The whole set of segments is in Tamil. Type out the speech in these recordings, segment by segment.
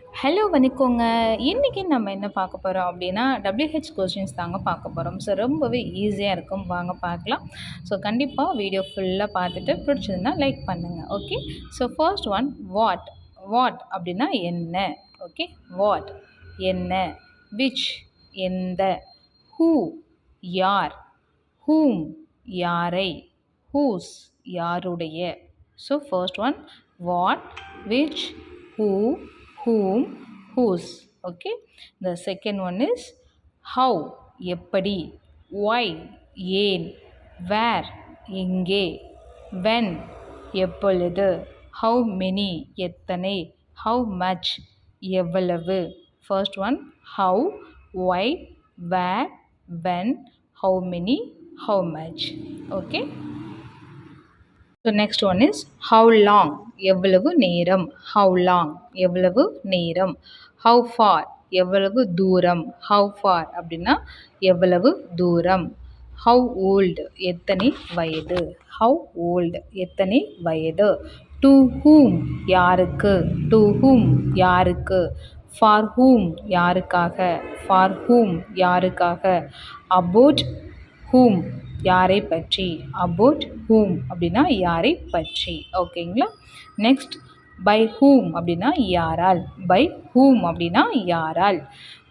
ஹலோ வணக்கங்க. இன்னைக்கு நம்ம என்ன பார்க்க போறோம் அப்படின்னா, WH கொஸ்டின்ஸ் தாங்க பார்க்க போறோம். ஸோ ரொம்பவே ஈஸியா இருக்கும். வாங்க பார்க்கலாம். ஸோ கண்டிப்பா வீடியோ ஃபுல்லா பார்த்துட்டு பிடிச்சதுன்னா லைக் பண்ணுங்க. Okay. So first one what. What அப்படின்னா என்ன? ஓகே. வாட் என்ன? விச் எந்த? ஹூ யார்? ஹூம் யாரை? ஹூஸ் யாருடைய? So first one what, which, who, whom, whose. Okay. The second one is how எப்படி, why ஏன், where எங்கே, when எப்பொழுது, how many எத்தனை, how much எவ்வளவு. First one how, why, where, when, how many, how much. Okay. So next one is how long எவ்வளவு நேரம். how long எவ்வளவு நேரம். how far எவ்வளவு தூரம். how far அப்படின்னா எவ்வளவு தூரம். how old எத்தனை வயது. how old எத்தனை வயது. to whom யாருக்கு. to whom யாருக்கு. for whom யாருக்காக. for whom யாருக்காக. about whom யாரை பற்றி. about whom அப்படின்னா யாரை பற்றி. ஓகேங்களா. நெக்ஸ்ட் by whom அப்படின்னா யாரால். by whom அப்படின்னா யாரால்.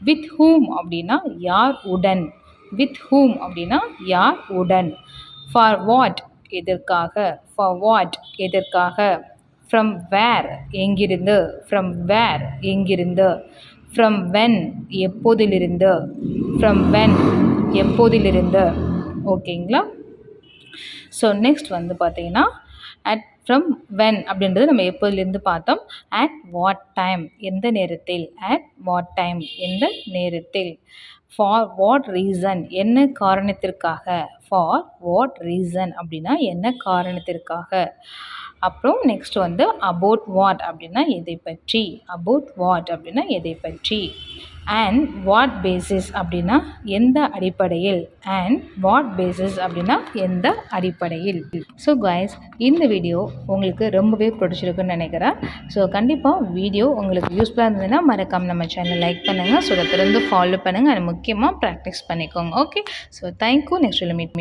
with whom அப்படின்னா யார் உடன். with whom அப்படின்னா யார் உடன். for what எதற்காக. for what எதற்காக. from where எங்கிருந்து. from where எங்கிருந்து. from when எப்போதிலிருந்து. from when எப்போதிலிருந்து. ஓகேங்களா. ஸோ நெக்ஸ்ட் வந்து பார்த்தீங்கன்னா ஃப்ரம் வென் அப்படின்றது நம்ம எப்போதிலிருந்து பார்த்தோம். அட் வாட் டைம் எந்த நேரத்தில். அட் வாட் டைம் எந்த நேரத்தில். ஃபார் வாட் ரீசன் என்ன காரணத்திற்காக. ஃபார் வாட் ரீசன் அப்படின்னா என்ன காரணத்திற்காக. அப்புறம் நெக்ஸ்ட் வந்து அபவுட் வாட் அப்படின்னா எதை பற்றி. அபவுட் வாட் அப்படின்னா எதை பற்றி. அண்ட் வாட் பேசிஸ் அப்படின்னா எந்த அடிப்படையில். அண்ட் வாட் பேசிஸ் அப்படின்னா எந்த அடிப்படையில். ஸோ கைஸ் இந்த வீடியோ உங்களுக்கு ரொம்பவே பிடிச்சிருக்குன்னு நினைக்கிறேன். ஸோ கண்டிப்பாக வீடியோ உங்களுக்கு யூஸ்ஃபுல்லாக இருந்ததுன்னா மறக்காமல் நம்ம சேனல் லைக் பண்ணுங்கள். ஸோ அதை தொடர்ந்து ஃபாலோ பண்ணுங்கள். அது முக்கியமாக ப்ராக்டிஸ் பண்ணிக்கோங்க. Okay. So thank you. Next meet